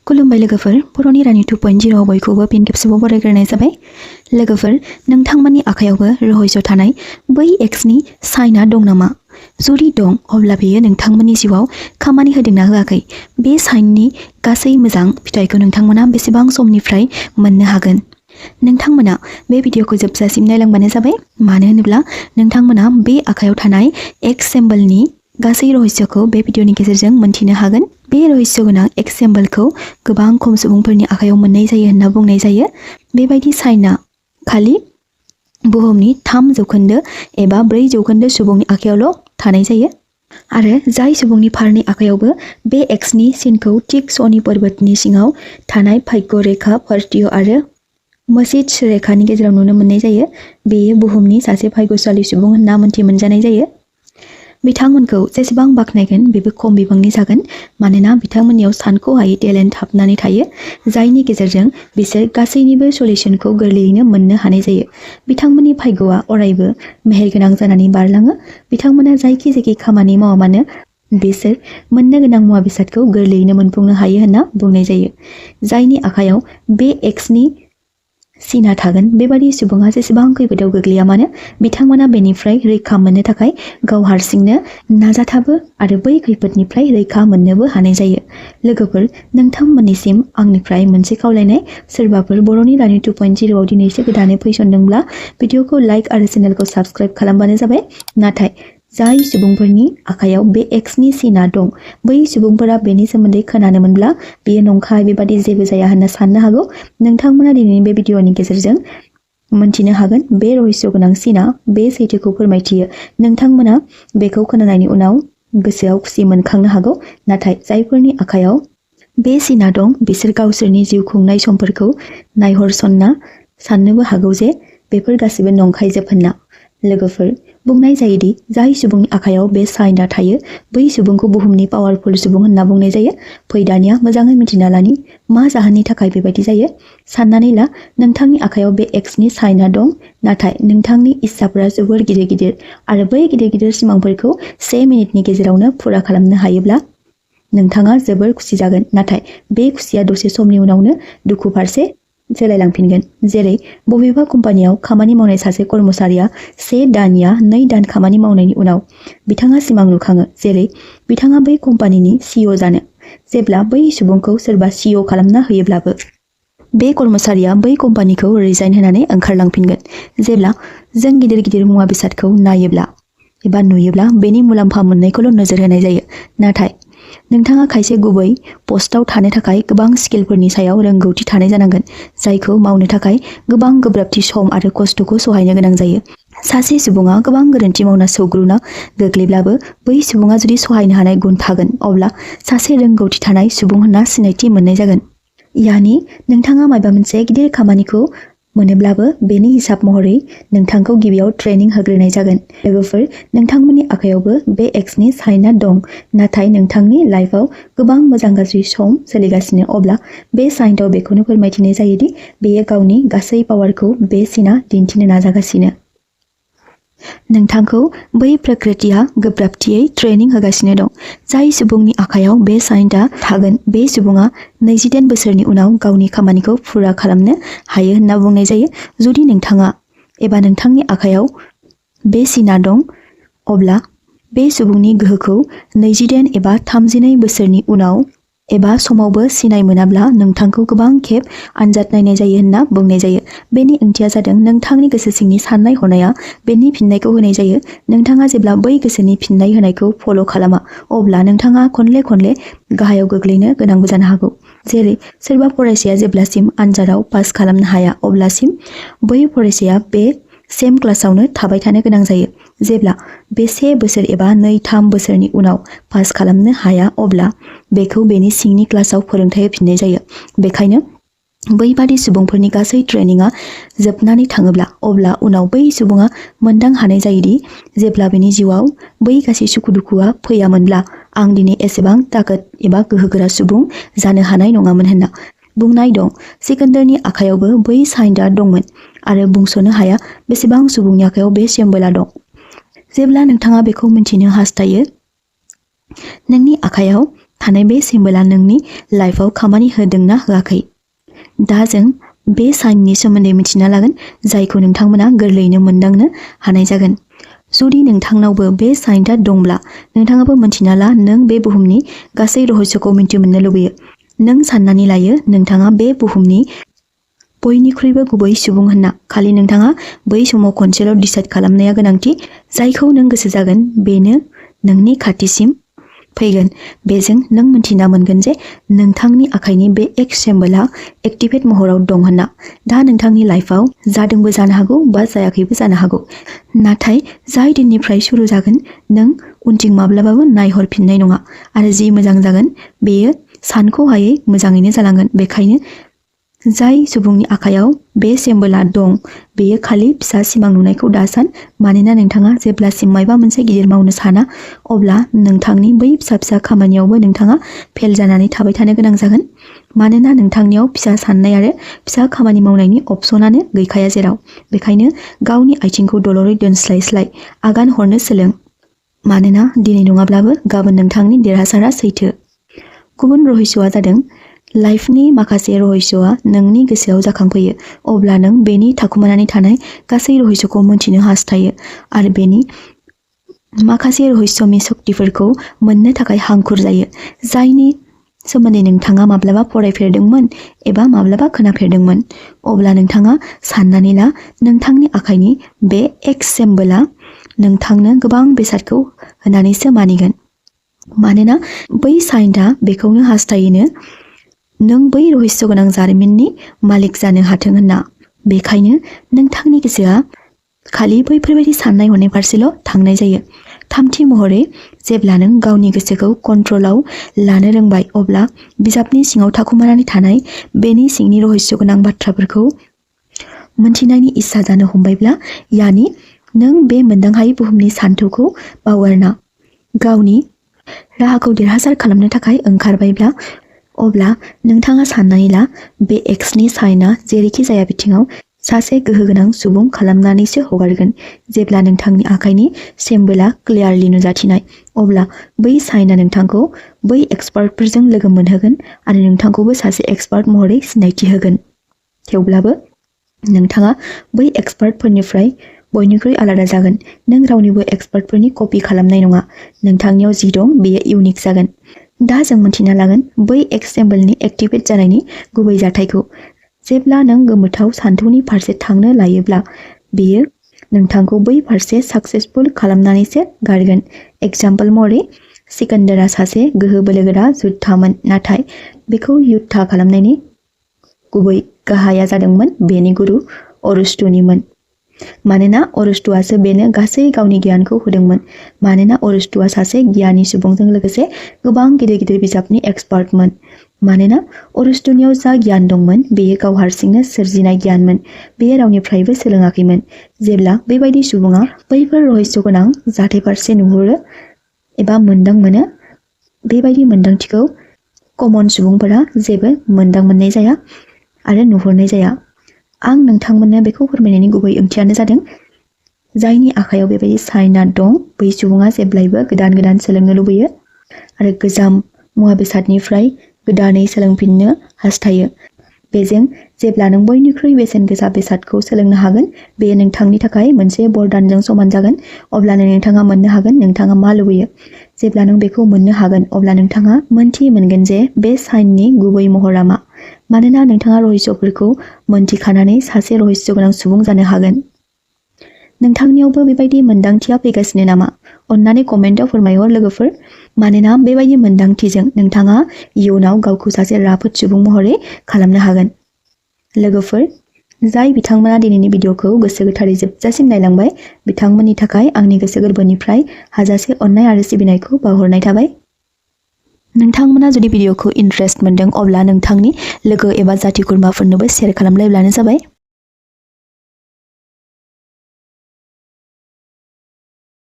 खुलुमबाय लोगोफोर बर'नि रानि 2.0 बयखौबो फिन खेबसेबाव बरायग्रोनाय जाबाय। लोगोफोर नोंथांमोननि आखायावबो रहस्य थानाय बै एक्सनि साइनआ दं नामा? जुदि दं अब्ला बेयो नोंथांमोननि जिउआव खामानि होदोंना होआखै? बे साइननि गासै मोजां फिथाइखौ नोंथांमोना बेसेबां समनिफ्राय मोननो हागोन? नोंथांमोना बे भिडिअखौ जोबजासिम नायलांबानो जाबाय। मानो होनोब्ला नोंथांमोना बे आखायाव थानाय एक्स सिम्बलनि गासै रहस्यखौ बे भिडिअनि गेजेरजों मोनथिनो हागोन। बे रहस्य गोनां एक्स सिम्बलखौ गोबां खम सुबुंफोरनि आखायाव मोननाय जायो होनना बुंनाय जायो। बेबायदि साइनआ खालि बुहुमनि 3% एबा 4% सुबुंनि आखायावल' थानाय जायो। आरो जाय सुबुंनि फारनै आखायावबो बे एक्सनि सिनखौ थिक शनि पर्बतनि सिङाव थानाय भाग्य रेखा पार्टिय आरो मसिज रेखानि गेजेराव नुनो मोननाय जायो, बेयो बुहुमनि सासे भाग्यशाली सुबुं होनना मोनथि मोनजानाय जायो। बिथांमोनखौ जेसेबां बाख्नायगोन बेबो खम बिबांनि जागोन, मानोना बिथांमोननियाव सानख'हायै टेलेन्ट हाबनानै थायो, जायनि गेजेरजों बिसोर गासैनिबो सल्युशनखौ गोरलैयैनो मोननो हानाय जायो। बिथांमोननि भाग्यआ अरायबो मेहेरगोनां जानानै बारलाङो। बिथांमोना जायखि खामानि मावा मानो बिसोर मोननो गोनां मुवा बेसादखौ गोरलैयैनो मोनफुंनो हायो होनना बुंनाय जायो। जायनि आखायाव बे एक्सनि सिनआ थागोन, बेबादि सुबुङा जेसेबां खैफोदाव गोग्लैया मानो बिथांमोना बेनिफ्राय रैखा मोननो थाखाय गाव हारसिंनो नाजाथाबो आरो बै खैफोदनिफ्राय रैखा मोननोबो हानाय जायो। लोगोफोर नोंथांमोननिसिम आंनिफ्राय मोनसे खावलायनाय, सोरबाफोर बर'नि रानि 2.0 आव दिनैसो गोदानै फैसनदोंब्ला भिडिअखौ लाइक आरो चेनेलखौ साबस्क्राइब खालामबानो जाबाय। नाथाय जाय सुबुंफोरनि आखायाव बे एक्सनि सिनआ दं, बै सुबुंफोरा बेनि सोमोन्दै खोनानो मोनब्ला बेयो नंखाय, बेबादि जेबो जाया होनना साननो हागौ। नोंथांमोना दिनैनि बे भिडिअनि गेजेरजों मोनथिनो हागोन बे रहस्य गोनां सिनआ बे सैथोखौ फोरमायथियो। नोंथांमोना बेखौ खोनानायनि उनाव गोसोआव खुसि मोनखांनो हागौ, नाथाय जायफोरनि आखायाव बे सिनआ दं बिसोर गावसोरनि जिउ खुंनाय समफोरखौ नायहरसनना साननोबो हागौ जे बेफोर गासिबो नंखायजोब होनना। लोगोफोर बुंनाय जायोदि जाय सुबुंनि आखायाव बे साइनआ थायो बै सुबुंखौ बुहुमनि पावारफुल सुबुं होनना बुंनाय जायो। फै दानिया मोजाङै मिथिना लानि मा जाहोननि थाखाय बेबायदि जायो। साननानै ला नोंथांनि आखायाव बे एक्सनि साइनआ दं, नाथाय नोंथांनि इस्साफोरा जोबोर गिदिर आरो बै गिदिर सिमांफोरखौ 1 मिनिटनि गेजेरावनो फुरा खालामनो हायोब्ला नोंथाङा जोबोर खुसि जागोन। नाथाय बे खुसिया दसे समनि उनावनो दुखु फारसे सोलायलांफिनगोन। जेरै बबेबा कम्पानियाव खामानि मावनाय सासे कर्मचारिया 1 दान या 2 दान खामानि मावनायनि उनाव बिथाङा सिमां नुखाङो जेरै बिथाङा बै कम्पानिनि CEO जानो। जेब्ला बै सुबुंखौ सोरबा CEO खालामना होयोब्लाबो बे कर्मचारिया बै कम्पानिखौ रिजाइन होनानै ओंखारलांफिनगोन। जेब्ला जों गिदिर मुवा बेसादखौ नायोब्ला एबा नुयोब्ला बेनि मुलाम्फा मोननायखौल' नोजोर होनाय जायो। नाथाय नोंथाङा खायसे गुबै पस्टआव थानो थाखाय गोबां स्किलफोरनि सायाव रोंगौथि थानाय जानांगोन, जायखौ मावनो थाखाय गोबां गोब्राबथि सम आरो खस्थ'खौ सहायनो गोनां जायो। सासे सुबुङा गोबां गोरोन्थि मावना सौग्रुना गोग्लैब्लाबो बै सुबुङा जुदि सहायनो हानाय गुन थागोन, अब्ला सासे रोंगौथि थानाय सुबुं होनना सिनायथि मोननाय जागोन। यानि नोंथाङा माबा मोनसे गिदिर खामानिखौ मोनोब्लाबो बेनि हिसाब महरै नोंथांखौ गिबियाव ट्रेनिं होग्रोनाय जागोन। लोगोफोर नोंथांमोननि आखायावबो बे एक्सनि साइनआ दं, नाथाय नोंथांनि लाइफआव गोबां मोजां गाज्रि सम सोलिगासिनो, अब्ला बे साइनआव बेखौनो फोरमायथिनाय जायोदि बेयो गावनि गासै पावारखौ बे सिनआ दिन्थिनो नाजागासिनो। नोंथांखौ बै प्रकृतिया गोब्राबथियै ट्रेनिं होगासिनो दं। जाय सुबुंनि आखायाव बे साइनआ थागोन बे सुबुङा 20 बोसोरनि उनाव गावनि खामानिखौ फुरा खालामनो हायो होनना बुंनाय जायो। जुदि नोंथाङा एबा नोंथांनि आखायाव बे सिनआ दं, अब्ला बे सुबुंनि गोहोखौ 20 एबा 32 बोसोरनि उनाव एबा समावबो सिनाय मोनाब्ला नोंथांखौ गोबां खेब आनजाद नायनाय जायो होनना बुंनाय जायो। बेनि ओंथिया जादों नोंथांनि गोसो सिंनि साननाय हनाया बेनि फिननायखौ होनाय जायो। नोंथाङा जेब्ला बै गोसोनि फिननाय होनायखौ फल' खालामा, अब्ला नोंथाङा खनले गाहायाव गोग्लैनो गोनांबो जानो हागौ। जेरै सोरबा फरायसाया जेब्लासिम आनजादाव पास खालामनो हाया अब्लासिम बै फरायसाया बे सेम क्लासावनो थाबाय थानो गोनां जायो। जेब्ला बे 1 बोसोर एबा 2-3 बोसोरनि उनाव पास खालामनो हाया, अब्ला बेखौ बेनि सिंनि क्लासाव फोरोंथाय होफिननाय जायो। बेखायनो बैबादि सुबुंफोरनि गासै ट्रेनिंआ जोबनानै थाङोब्ला, अब्ला उनाव बै सुबुङा मोनदां हानाय जायोदि जेब्ला बेनि जिउआव बै गासै सुखु दुखुआ फैयामोनब्ला आं दिनै एसेबां ताकत एबा गोहोगोरा सुबुं जानो हानाय नङामोन होनना। बुंनाय दं सिकन्दरनि आखायावबो बै साइनआ दंमोन आरो बुंस'नो हाया बेसेबां सुबुंनि आखायाव बे सिम्बलआ दं। जेब्ला नोंथाङा बेखौ मिन्थिनो हास्थायो नोंनि आखायाव थानाय बे सिम्बोला नोंनि लाइफआव खामानि होदोंना होआखै दा जों बे साइननि सोमोन्दै मिथिना लागोन जायखौ नोंथांमोना गोरलैयैनो मोनदांनो हानाय जागोन जुदि नोंथांनावबो बे साइनआ दंब्ला नोंथाङाबो मिन्थिना ला नों बे बुहुमनि गासै रहस्यखौ मिन्थिमोननो लुबैयो नों साननानै लायो नोंथाङा बे बुहुमनि बयनिख्रुइबो गुबै सुबुं होनना खालि नोंथाङा बै समाव खनसेल' डिसाइड खालामनाया गोनांथि जायखौ नों गोसो जागोन बेनो नोंनि खाथिसिम फैगोन बेजों नों मिन्थिना मोनगोन जे नोंथांनि आखाइनि बे एक्स सिम्बोला एक्टिभेट महराव दं होनना दा नोंथांनि लाइफआव जादोंबो जानो हागौ बा जायाखैबो जानो हागौ नाथाय जाय दिननिफ्राय सुरु जागोन नों उनथिं माब्लाबाबो नायहरफिननाय नङा आरो जि मोजां जागोन बेयो सानख'हायै मोजाङैनो जालांगोन बेखायनो जाय सुबुंनि आखायाव बे सिम्बोला दं बेयो खालि फिसा सिमां नुनायखौ दासान मानोना नोंथाङा जेब्लासिम मायबा मोनसे गिदिर मावनो साना अब्ला नोंथांनि बै फिसा फिसा खामानियावबो नोंथाङा फेल जानानै थाबाय थानो गोनां जागोन मानोना नोंथांनियाव फिसा साननाय आरो फिसा खामानि मावनायनि अपसनानो गैखाया जेराव बेखायनो गावनि आथिंखौ दलरै दोनस्लायस्लाय आगान हरनो सोलों मानोना दिनै नङाब्लाबो गाबोन नोंथांनि देरहासारा सैथो गुबुन रहस्यआ जादों लाइफनि माखासे रहस्यआ नोंनि गोसोआव जाखांफैयो अब्ला नों बेनि थाखुमानानै थानाय गासै रहस्यखौ मोनथिनो हास्थायो आरो बेनि माखासे रहस्यमि शक्तिफोरखौ मोननो थाखाय हांखुर जायो जायनि सोमोन्दै नोंथाङा माब्लाबा फरायफेरदोंमोन एबा माब्लाबा खोनाफेरदोंमोन अब्ला नोंथाङा साननानै ला नोंथांनि आखाइनि बे एक्स सिम्बोला नोंथांनो गोबां बेसादखौ होनानैसो मानिगोन मानोना बै साइनआ बेखौनो हास्थायोनो नों बै रहस्य गोनां जारिमिननि मालिक जानो हाथों होनना बेखायनो नोंथांनि गोसोआ खालि बैफोरबायदि साननाय हनाय फारसेल' थांनाय जायो थामथि महरै जेब्ला नों गावनि गोसोखौ कन्ट्रलाव लानो रोंबाय अब्ला बिजाबनि सिङाव थाखुमानानै थानाय बेनि सिंनि रहस्य गोनां बाथ्राफोरखौ मोनथिनायनि इस्सा जानो हमबायब्ला यानि नों बे मोनदांहायै बुहुमनि सान्थौखौ बावगारना गावनि राहाखौ देरहासार खालामनो थाखाय ओंखारबायब्ला अब्ला नोंथाङा साननानै ला बे एक्सनि साइनआ जेरैखि जाया बिथिङाव सासे गोहोगोनां सुबुं खालामनानैसो हगारगोन जेब्ला नोंथांनि आखाइनि सिम्बोला क्लियारलि नुजाथिनाय अब्ला बै साइनआ नोंथांखौ बै एक्सपार्टफोरजों लोगो मोनहोगोन आरो नोंथांखौबो सासे एक्सपार्ट महरै सिनायथि होगोन थेवब्लाबो नोंथाङा बै एक्सपार्टफोरनिफ्राय बयनिख्रुइ आलादा जागोन नों रावनिबो एक्सपार्टफोरनि कपि खालामनाय नङा नोंथांनियाव जि दं बेयो इउनिक जागोन दा जों मिन्थिना लागोन बै एक्स सिम्बोलनि एक्टिभेट जानायनि गुबै जाथायखौ जेब्ला नों गोमोथाव सान्थौनि फारसे थांनो लायोब्ला बेयो नोंथांखौ बै फारसे साक्सेसफुल खालामनानैसो गारगोन एग्जाम्पल महरै सिकन्दरा सासे गोहो बोलोगोरा जुद्धामोन नाथाय बेखौ युद्धा खालामनायनि गुबै गाहाया जादोंमोन बेनि गुरु अरस्तुनिमोन मानोना अरस्तुआसो बेनो गासै गावनि गियानखौ होदोंमोन मानोना अरस्तुआ सासे गियानि सुबुंजों लोगोसे गोबां गिदिर गिदिर बिजाबनि एक्सपार्टमोन मानोना अरस्तुनियाव जा गियान दंमोन बेयो गाव हारसिंनो सोरजिनाय गियानमोन बेयो रावनिफ्रायबो सोलोङाखैमोन जेब्ला बेबायदि सुबुङा बैफोर रहस्य गोनां जाथाय फारसे नुहुरो एबा मोनदांमोनो बेबायदि मोनदांथिखौ कमन सुबुंफोरा जेबो मोनदांमोननाय जाया आरो नुहुरनाय जाया आं नोंथांमोननो बेखौ फोरमायनायनि गुबै ओंथियानो जादों जायनि आखायाव बेबायदि साइनआ दं बै सुबुङा जेब्लायबो गोदान गोदान सोलोंनो लुबैयो आरो गोजाम मुवा बेसादनिफ्राय गोदानै सोलोंफिननो हास्थायो बेजों जेब्ला नों बयनिख्रुइ बेसेन गोसा बेसादखौ सोलोंनो हागोन बेयो नोंथांनि थाखाय मोनसे बरदानजों समान जागोन अब्लानो नोंथाङा मोननो हागोन नोंथाङा मा लुबैयो जेब्ला नों बेखौ मोननो हागोन अब्ला नोंथाङा मोनथि मोनगोन जे बे साइननि गुबै महरा मा मानोना नोंथाङा रहस्यफोरखौ मोनथिखानानै सासे रहस्य गोनां सुबुं जानो हागोन नोंथांनियावबो बेबायदि मोनदांथिया फैगासिनो नामा अन्नानै कमेन्टआव फोरमायहर लोगोफोर मानोना बेबायदि मोनदांथिजों नोंथाङा इयुनाव गावखौ सासे राफोद सुबुं महरै खालामनो हागोन लोगोफोर जाय बिथांमोना दिनैनि भिडिअखौ गोसो गोथारै जोबजासिम नायलांबाय बिथांमोननि थाखाय आंनि गोसो गोरबोनिफ्राय हाजासे अननाय आरो सिबिनायखौ बावहरनाय थाबाय नोंथांमोना जुदि भिडिअखौ इन्ट्रेस्ट मोनदों अब्ला नोंथांनि लोगो एबा जाथि खुरमाफोरनोबो शेयार खालामलायब्लानो जाबाय